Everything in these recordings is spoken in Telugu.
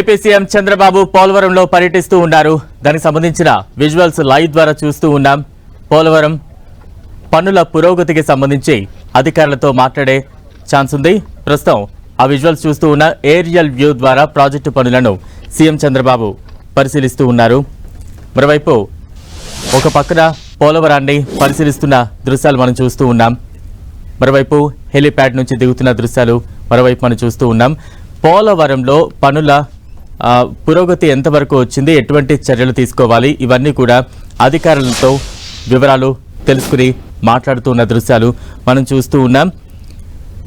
ఏపీ సీఎం చంద్రబాబు పోలవరంలో పర్యటిస్తూ ఉన్నారు. దానికి సంబంధించిన విజువల్స్ లైవ్ ద్వారా చూస్తూ ఉన్నాం. పోలవరం పనుల పురోగతికి సంబంధించి అధికారులతో మాట్లాడే ఛాన్స్ ఉంది. ప్రస్తుతం ఆ విజువల్స్ చూస్తూ ఉన్న ఏరియల్ వ్యూ ద్వారా ప్రాజెక్టు పనులను సీఎం చంద్రబాబు పరిశీలిస్తూ ఉన్నారు. మరోవైపు ఒక పక్కన పోలవరాన్ని పరిశీలిస్తున్న దృశ్యాలు మనం చూస్తూ ఉన్నాం. మరోవైపు హెలిప్యాడ్ నుంచి దిగుతున్న దృశ్యాలు మరోవైపు మనం చూస్తూ ఉన్నాం. పోలవరంలో పనుల పురోగతి ఎంతవరకు వచ్చింది, ఎటువంటి చర్యలు తీసుకోవాలి, ఇవన్నీ కూడా అధికారులతో వివరాలు తెలుసుకుని మాట్లాడుతున్న దృశ్యాలు మనం చూస్తూ ఉన్నాం.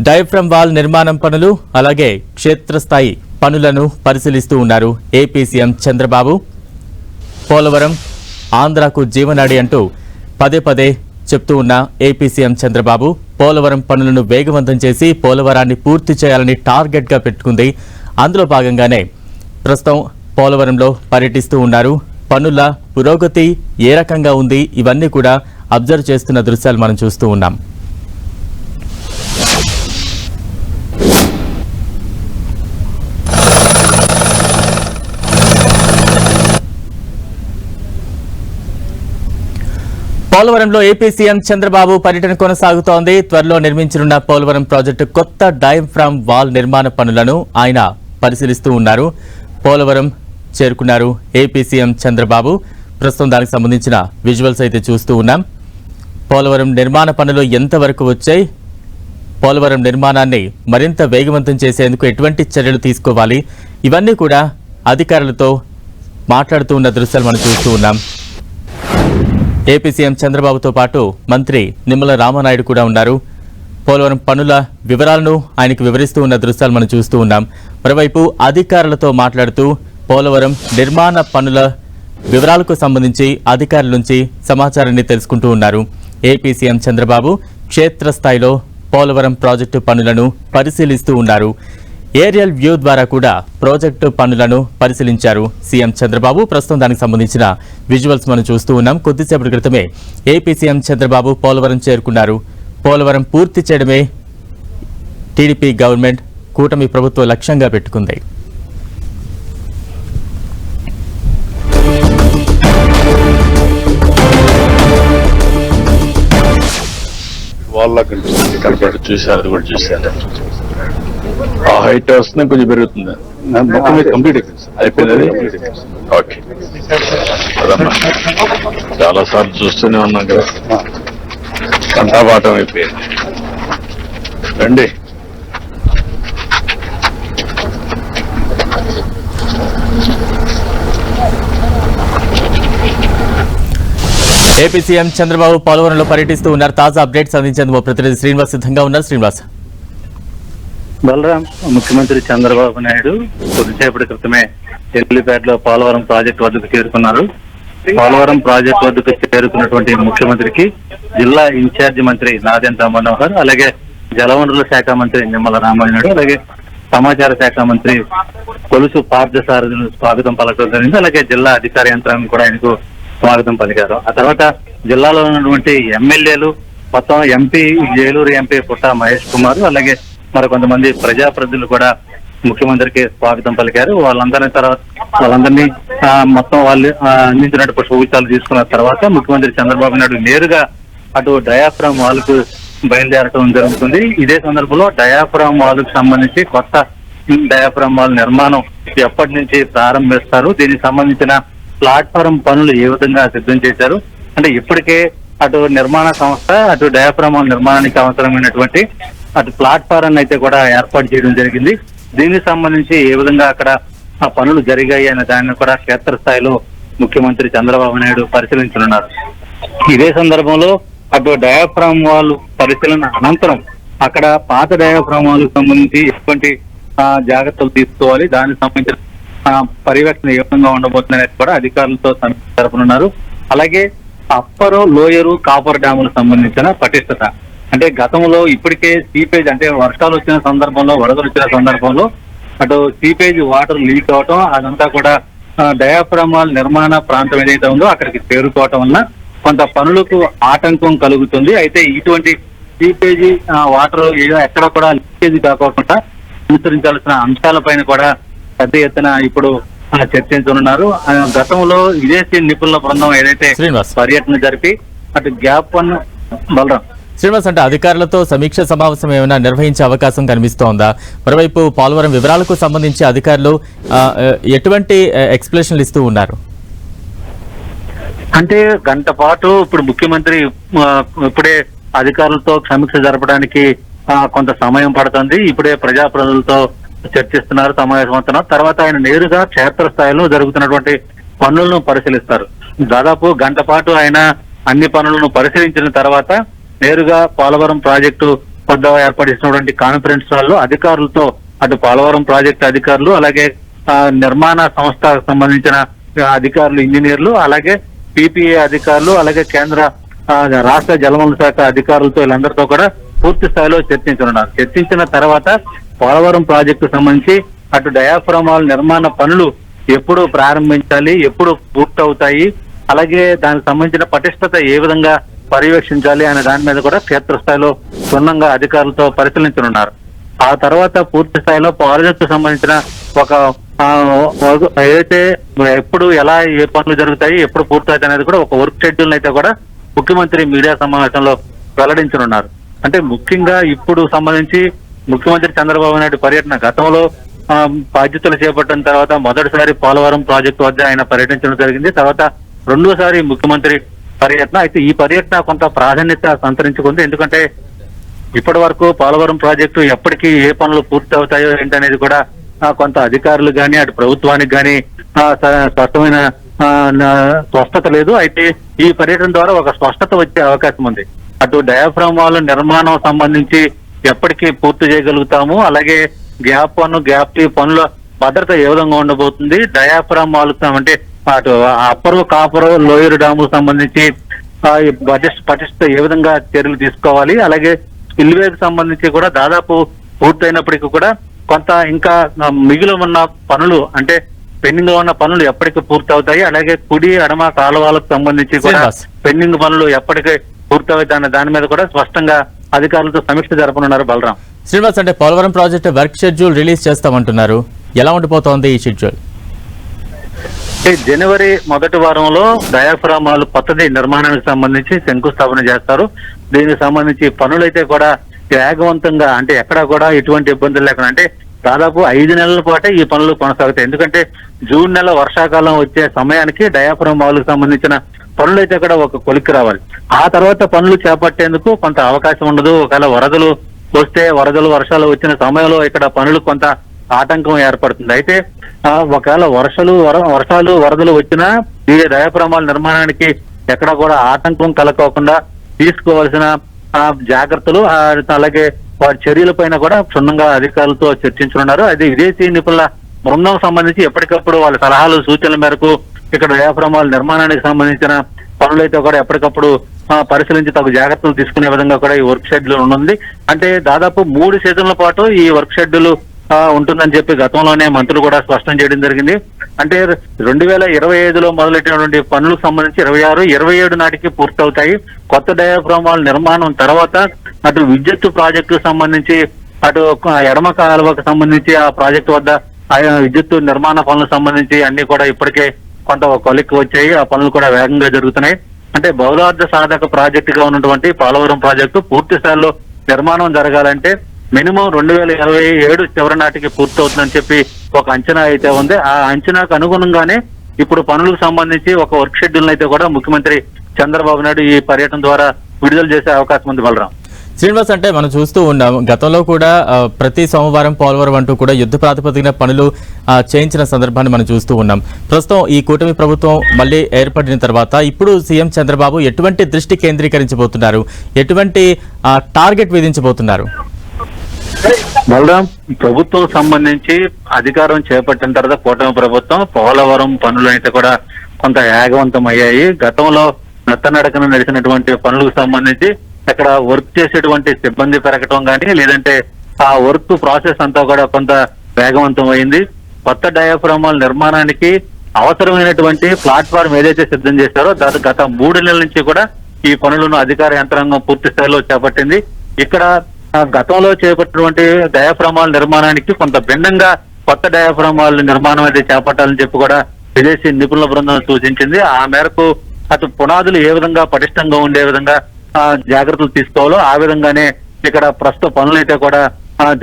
డయాఫ్రమ్ వాల్ నిర్మాణం పనులు అలాగే క్షేత్రస్థాయి పనులను పరిశీలిస్తూ ఉన్నారు ఏపీ సీఎం చంద్రబాబు. పోలవరం ఆంధ్రాకు జీవనాడి అంటూ పదే పదే చెప్తూ ఉన్న ఏపీ సీఎం చంద్రబాబు పోలవరం పనులను వేగవంతం చేసి పోలవరాన్ని పూర్తి చేయాలని టార్గెట్గా పెట్టుకుంది. అందులో భాగంగానే ప్రస్తుతం పోలవరంలో పర్యటిస్తూ ఉన్నారు. పనుల పురోగతి ఏ రకంగా ఉంది, ఇవన్నీ కూడా అబ్జర్వ్ చేస్తున్న దృశ్యాలు మనం చూస్తూ ఉన్నాం. పోలవరంలో ఏపీ సీఎం చంద్రబాబు పర్యటన కొనసాగుతోంది. త్వరలో నిర్మించనున్న పోలవరం ప్రాజెక్టు కొత్త డయాఫ్రామ్ వాల్ నిర్మాణ పనులను ఆయన పరిశీలిస్తూ ఉన్నారు. పోలవరం చేరుకున్నారు ఏపీ సీఎం చంద్రబాబు. ప్రస్తుతం దానికి సంబంధించిన విజువల్స్ అయితే చూస్తూ ఉన్నాం. పోలవరం నిర్మాణ పనులు ఎంతవరకు వచ్చాయి, పోలవరం నిర్మాణాన్ని మరింత వేగవంతం చేసేందుకు ఎటువంటి చర్యలు తీసుకోవాలి, ఇవన్నీ కూడా అధికారులతో మాట్లాడుతూ ఉన్న దృశ్యాలు మనం చూస్తూ ఉన్నాం. ఏపీ సీఎం చంద్రబాబుతో పాటు మంత్రి నిమ్మల రామానాయుడు కూడా ఉన్నారు. పోలవరం పనుల వివరాలను ఆయనకు వివరిస్తూ ఉన్న దృశ్యాలు మనం చూస్తూ ఉన్నాం. మరోవైపు అధికారులతో మాట్లాడుతూ పోలవరం నిర్మాణ పనుల వివరాలకు సంబంధించి అధికారుల నుంచి సమాచారాన్ని తెలుసుకుంటూ ఉన్నారు. ఏపీ సీఎం చంద్రబాబు క్షేత్రస్థాయిలో పోలవరం ప్రాజెక్టు పనులను పరిశీలిస్తూ ఉన్నారు. ఏరియల్ వ్యూ ద్వారా కూడా ప్రాజెక్టు పనులను పరిశీలించారు సీఎం చంద్రబాబు. ప్రస్తుతం దానికి సంబంధించిన విజువల్స్ మనం చూస్తూ ఉన్నాం. కొద్దిసేపటి క్రితమే ఏపీ సీఎం చంద్రబాబు పోలవరం చేరుకున్నారు. పోలవరం పూర్తి చేయడమే టీడీపీ గవర్నమెంట్ కూటమి ప్రభుత్వ లక్ష్యంగా పెట్టుకుంది. చూసారు, అది కూడా చూసారు. ఆ హైట్ వస్తుంది, కొంచెం పెరుగుతుంది. కంప్లీట్ అయిపోయింది. ఓకే, చాలా సార్లు చూస్తూనే ఉన్నాం కదా, కంఠాపాఠం అయిపోయింది. రండి. ఏపీ సీఎం చంద్రబాబు పోలవరంలో పర్యటిస్తూ ఉన్నారు. తాజా అప్డేట్స్ అందించేందుకు ప్రతినిధి శ్రీనివాస్ సిద్ధంగా ఉన్నారు. శ్రీనివాస్. బలరాం, ముఖ్యమంత్రి చంద్రబాబు నాయుడు కొద్దిసేపటి క్రితమే హెలిప్యాడ్ లో పోలవరం ప్రాజెక్టు వద్దకు చేరుకున్నారు. పోలవరం ప్రాజెక్టు వద్దకు చేరుకున్నటువంటి ముఖ్యమంత్రికి జిల్లా ఇన్ఛార్జి మంత్రి నాదెండ్ల మనోహర్, అలాగే జలవనరుల శాఖ మంత్రి నిమ్మల రామానాయుడు, అలాగే సమాచార శాఖ మంత్రి కొలుసు పార్థసారథులు స్వాగతం పలకడం జరిగింది. అలాగే జిల్లా అధికార యంత్రాంగం కూడా ఆయనకు స్వాగతం పలికారు. ఆ తర్వాత జిల్లాలో ఉన్నటువంటి ఎమ్మెల్యేలు, మొత్తం ఎంపీ ఏలూరు ఎంపీ పుట్ట మహేష్ కుమార్, అలాగే మరికొంతమంది ప్రజాప్రతినిధులు కూడా ముఖ్యమంత్రికి స్వాగతం పలికారు. వాళ్ళందరినీ మొత్తం వాళ్ళు అందించినట్టు పుష్పగుచ్చాలు తీసుకున్న తర్వాత ముఖ్యమంత్రి చంద్రబాబు నాయుడు నేరుగా అటు డయాఫ్రామ్ వాల్ కు బయలుదేరటం జరుగుతుంది. ఇదే సందర్భంలో డయాఫ్రామ్ వాల్ కు సంబంధించి కొత్త డయాఫ్రామ్ వాల్ నిర్మాణం ఎప్పటి నుంచి ప్రారంభిస్తారు, దీనికి సంబంధించిన ప్లాట్ఫారం పనులు ఏ విధంగా సిద్ధం చేశారు అంటే ఇప్పటికే అటు నిర్మాణ సంస్థ అటు డయాఫ్రామ్ వాల్ నిర్మాణానికి అవసరమైనటువంటి అటు ప్లాట్ఫారం అయితే కూడా ఏర్పాటు చేయడం జరిగింది. దీనికి సంబంధించి ఏ విధంగా అక్కడ ఆ పనులు జరిగాయి అనే దాన్ని కూడా క్షేత్రస్థాయిలో ముఖ్యమంత్రి చంద్రబాబు నాయుడు పరిశీలించనున్నారు. ఇదే సందర్భంలో అటు డయాఫ్రామ్ వాల్ పరిశీలన అనంతరం అక్కడ పాత డయాఫ్రామ్ వాల్ సంబంధించి ఎటువంటి జాగ్రత్తలు తీసుకోవాలి, దానికి సంబంధించిన పర్యవేక్షణ ఏ విధంగా ఉండబోతుంది అనేది కూడా అధికారులతో జరపనున్నారు. అలాగే అప్పరు, లోయరు, కాపర్ డ్యాములకు సంబంధించిన పటిష్టత అంటే గతంలో ఇప్పటికే సీపేజ్ అంటే వర్షాలు వచ్చిన సందర్భంలో, వరదలు వచ్చిన సందర్భంలో అటు సీపేజ్ వాటర్ లీక్ అవటం, అదంతా కూడా డయాఫ్రామ్ వాల్ నిర్మాణ ప్రాంతం ఏదైతే ఉందో అక్కడికి చేరుకోవటం వల్ల కొంత పనులకు ఆటంకం కలుగుతుంది. అయితే ఇటువంటి సీపేజీ వాటర్ ఎక్కడ కూడా లీకేజ్ కాకుండా అనుసరించాల్సిన అంశాలపైన కూడా పెద్ద ఎత్తున ఇప్పుడు చర్చించనున్నారు. గతంలో విదేశీ నిపుణుల బృందం ఏదైతే శ్రీనివాస్. పర్యటన జరిపి అటు గ్యాప్ వన్ బలరాం శ్రీనివాస్, అంటే అధికారులతో సమీక్ష సమావేశం ఏమైనా నిర్వహించే అవకాశం కనిపిస్తోందా? మరోవైపు పోలవరం వివరాలకు సంబంధించి అధికారులు ఎటువంటి ఎక్స్ప్లెనేషన్లు ఇస్తూ ఉన్నారు? అంటే గంట పాటు ఇప్పుడు ముఖ్యమంత్రి ఇప్పుడే అధికారులతో సమీక్ష జరపడానికి కొంత సమయం పడుతుంది. ఇప్పుడే ప్రజాప్రతినిధులతో చర్చిస్తున్నారు, సమావేశం అవుతున్నారు. తర్వాత ఆయన నేరుగా క్షేత్రస్థాయిలో జరుగుతున్నటువంటి పనులను పరిశీలిస్తారు. దాదాపు గంట పాటు ఆయన అన్ని పనులను పరిశీలించిన తర్వాత నేరుగా పోలవరం ప్రాజెక్టు వద్ద ఏర్పడిస్తున్నటువంటి కాన్ఫరెన్స్ హాల్లో అధికారులతో అటు పోలవరం ప్రాజెక్టు అధికారులు, అలాగే నిర్మాణ సంస్థకు సంబంధించిన అధికారులు, ఇంజనీర్లు, అలాగే పిపిఏ అధికారులు, అలాగే కేంద్ర రాష్ట్ర జలవనరుల శాఖ అధికారులతో వీళ్ళందరితో కూడా పూర్తి స్థాయిలో చర్చించనున్నారు. చర్చించిన తర్వాత పోలవరం ప్రాజెక్టు సంబంధించి అటు డయాఫ్రామాల్ నిర్మాణ పనులు ఎప్పుడు ప్రారంభించాలి, ఎప్పుడు పూర్తవుతాయి, అలాగే దానికి సంబంధించిన పటిష్టత ఏ విధంగా పర్యవేక్షించాలి అనే దాని మీద కూడా క్షేత్రస్థాయిలో క్షుణ్ణంగా అధికారులతో పరిశీలించనున్నారు. ఆ తర్వాత పూర్తి స్థాయిలో ప్రాజెక్టు సంబంధించిన ఒక ఏదైతే ఎప్పుడు ఎలా ఏ పనులు జరుగుతాయి, ఎప్పుడు పూర్తవుతాయి అనేది కూడా ఒక వర్క్ షెడ్యూల్ అయితే కూడా ముఖ్యమంత్రి మీడియా సమావేశంలో వెల్లడించనున్నారు. అంటే ముఖ్యంగా ఇప్పుడు సంబంధించి ముఖ్యమంత్రి చంద్రబాబు నాయుడు పర్యటన గతంలో బాధ్యతలు చేపట్టిన తర్వాత మొదటిసారి పోలవరం ప్రాజెక్టు వద్ద ఆయన పర్యటించడం జరిగింది. తర్వాత రెండోసారి ముఖ్యమంత్రి పర్యటన. అయితే ఈ పర్యటన కొంత ప్రాధాన్యత సంతరించుకుంది. ఎందుకంటే ఇప్పటి వరకు పోలవరం ప్రాజెక్టు ఎప్పటికీ ఏ పనులు పూర్తి అవుతాయో ఏంటనేది కూడా కొంత అధికారులు కానీ అటు ప్రభుత్వానికి కానీ స్పష్టమైన స్పష్టత లేదు. అయితే ఈ పర్యటన ద్వారా ఒక స్పష్టత వచ్చే అవకాశం ఉంది. అటు డయాఫ్రామ్ వాల్ నిర్మాణం సంబంధించి ఎప్పటికీ పూర్తి చేయగలుగుతాము, అలాగే గ్యాప్ వన్ గ్యాప్ 2 పనుల భద్రత ఏ విధంగా ఉండబోతుంది, డయాఫ్రామ్ వాల్ అంటే అటు అప్పర్ కాపర్ లోయర్ డ్యాముకు సంబంధించి పటిష్ట ఏ విధంగా చర్యలు తీసుకోవాలి, అలాగే స్పిల్వేకి సంబంధించి కూడా దాదాపు పూర్తయినప్పటికీ కూడా కొంత ఇంకా మిగిలి ఉన్న పనులు అంటే పెండింగ్ లో ఉన్న పనులు ఎప్పటికీ పూర్తి అవుతాయి, అలాగే కుడి ఎడమ కాలువలకు సంబంధించి కూడా పెండింగ్ పనులు ఎప్పటికీ పూర్తవుతాయి దాని మీద కూడా స్పష్టంగా అధికారులతో సమీక్ష జరపనున్నారు. బలరాం. శ్రీనివాస్, అంటే Polavaram project work schedule release చేస్తామంటున్నారు, ఎలా ఉండిపోతోంది ఈ షెడ్యూల్? జనవరి మొదటి వారంలో డయాఫ్రామ్ వాల్ కొత్తది నిర్మాణానికి సంబంధించి శంకుస్థాపన చేస్తారు. దీనికి సంబంధించి పనులైతే కూడా వేగవంతంగా అంటే ఎక్కడా కూడా ఎటువంటి ఇబ్బందులు లేకుండా అంటే దాదాపు 5 నెలల పాటే ఈ పనులు కొనసాగుతాయి. ఎందుకంటే జూన్ నెల వర్షాకాలం వచ్చే సమయానికి డయాఫ్రామ్ వాల్ కు సంబంధించిన పనులైతే కూడా ఒక కొలిక్కి రావాలి. ఆ తర్వాత పనులు చేపట్టేందుకు కొంత అవకాశం ఉండదు. ఒకవేళ వరదలు వస్తే వర్షాలు వచ్చిన సమయంలో ఇక్కడ పనులు కొంత ఆటంకం ఏర్పడుతుంది. అయితే ఒకవేళ వర్షాలు వరదలు వచ్చినా ఈ డయాఫ్రామ్ వాల్ నిర్మాణానికి ఎక్కడ కూడా ఆటంకం కలగకుండా తీసుకోవాల్సిన జాగ్రత్తలు అలాగే వారి చర్యలపైన కూడా క్షుణ్ణంగా అధికారులతో చర్చించనున్నారు. అది విదేశీ నిపుణుల బృందం సంబంధించి ఎప్పటికప్పుడు వాళ్ళ సలహాలు సూచనల మేరకు ఇక్కడ డయాఫ్రామ్ వాల్ నిర్మాణానికి సంబంధించిన పనులైతే కూడా ఎప్పటికప్పుడు పరిశీలించి తగు జాగ్రత్తలు తీసుకునే విధంగా కూడా ఈ వర్క్ షెడ్యూల్ ఉంది. అంటే దాదాపు 3 సీజన్ల పాటు ఈ వర్క్ షెడ్యూల్ ఉంటుందని చెప్పి గతంలోనే మంత్రులు కూడా స్పష్టం చేయడం జరిగింది. అంటే 2025లో మొదలెట్టినటువంటి పనులకు సంబంధించి 26, 27 నాటికి పూర్తవుతాయి. కొత్త డయాఫ్రామ్ వాల్ నిర్మాణం తర్వాత అటు విద్యుత్ ప్రాజెక్టు సంబంధించి అటు ఎడమ కాలువకు సంబంధించి ఆ ప్రాజెక్టు వద్ద విద్యుత్ నిర్మాణ పనులకు సంబంధించి అన్ని కూడా ఇప్పటికే కొంత కొలిక్కి వచ్చాయి. ఆ పనులు కూడా వేగంగా జరుగుతున్నాయి. అంటే బహుళార్థ సాధక ప్రాజెక్టుగా ఉన్నటువంటి పోలవరం ప్రాజెక్టు పూర్తి స్థాయిలో నిర్మాణం జరగాలంటే మినిమం 2027 చివరి నాటికి పూర్తవుతుందని చెప్పి ఒక అంచనా అయితే ఉంది. ఆ అంచనాకు అనుగుణంగానే ఇప్పుడు పనులకు సంబంధించి ఒక వర్క్ షెడ్యూల్ అయితే కూడా ముఖ్యమంత్రి చంద్రబాబు నాయుడు ఈ పర్యటన ద్వారా విడుదల చేసే అవకాశం ఉంది. బలరాం. శ్రీనివాస్, అంటే మనం చూస్తూ ఉన్నాం గతంలో కూడా ప్రతి సోమవారం పోలవరం అంటూ కూడా యుద్ధ ప్రాతిపదికన పనులు చేయించిన సందర్భాన్ని మనం చూస్తూ ఉన్నాం. ప్రస్తుతం ఈ కూటమి ప్రభుత్వం మళ్ళీ ఏర్పడిన తర్వాత ఇప్పుడు సీఎం చంద్రబాబు ఎటువంటి దృష్టి కేంద్రీకరించబోతున్నారు, ఎటువంటి టార్గెట్ విధించబోతున్నారు? బలరాం, ప్రభుత్వం సంబంధించి అధికారం చేపట్టిన తర్వాత కూటమి ప్రభుత్వం పోలవరం పనులు అయితే కూడా కొంత వేగవంతం అయ్యాయి. గతంలో నత్తనడకన నడిచినటువంటి పనులకు సంబంధించి అక్కడ వర్క్ చేసేటువంటి సిబ్బంది పెరగటం కానీ లేదంటే ఆ వర్క్ ప్రాసెస్ అంతా కూడా కొంత వేగవంతం అయింది. కొత్త డయాఫ్రామ్ వాల్ నిర్మాణానికి అవసరమైనటువంటి ప్లాట్ఫామ్ ఏదైతే సిద్ధం చేశారో గత 3 నెలల నుంచి కూడా ఈ పనులను అధికార యంత్రాంగం పూర్తి స్థాయిలో చేపట్టింది. ఇక్కడ గతంలో చేపట్టినటువంటి డయాఫ్రామ్ వాల్ నిర్మాణానికి కొంత భిన్నంగా కొత్త డయాఫ్రామ్ వాల్ నిర్మాణం అయితే చేపట్టాలని చెప్పి కూడా విదేశీ నిపుణుల బృందం సూచించింది. ఆ మేరకు అటు పునాదులు ఏ విధంగా పటిష్టంగా ఉండే విధంగా జాగ్రత్తలు తీసుకోవాలో ఆ విధంగానే ఇక్కడ ప్రస్తుత పనులు అయితే కూడా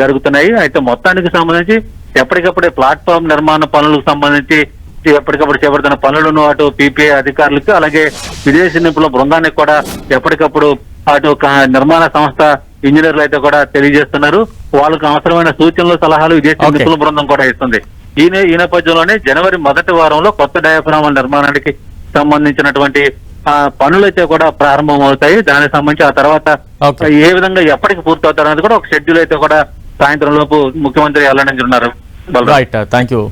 జరుగుతున్నాయి. అయితే మొత్తానికి సంబంధించి ఎప్పటికప్పుడే ప్లాట్ఫామ్ నిర్మాణ పనులకు సంబంధించి ఎప్పటికప్పుడు చేపడుతున్న పనులను అటు పీపీఏ అధికారులకు అలాగే విదేశీ నిపుణుల బృందానికి కూడా ఎప్పటికప్పుడు అటు నిర్మాణ సంస్థ ఇంజనీర్లు అయితే కూడా తెలియజేస్తున్నారు. వాళ్ళకు అవసరమైన సూచనలు సలహాలు విదేశీ నిపుణుల బృందం కూడా ఇస్తుంది. ఈ నేపథ్యంలోనే జనవరి మొదటి వారంలో కొత్త డయాఫ్రామ్ నిర్మాణానికి సంబంధించినటువంటి పనులు అయితే కూడా ప్రారంభం అవుతాయి. దానికి సంబంధించి ఆ తర్వాత ఏ విధంగా ఎప్పటికి పూర్తవుతారు అనేది కూడా ఒక షెడ్యూల్ అయితే కూడా సాయంత్రం లోపు ముఖ్యమంత్రి వెల్లడించున్నారు. Right, thank you.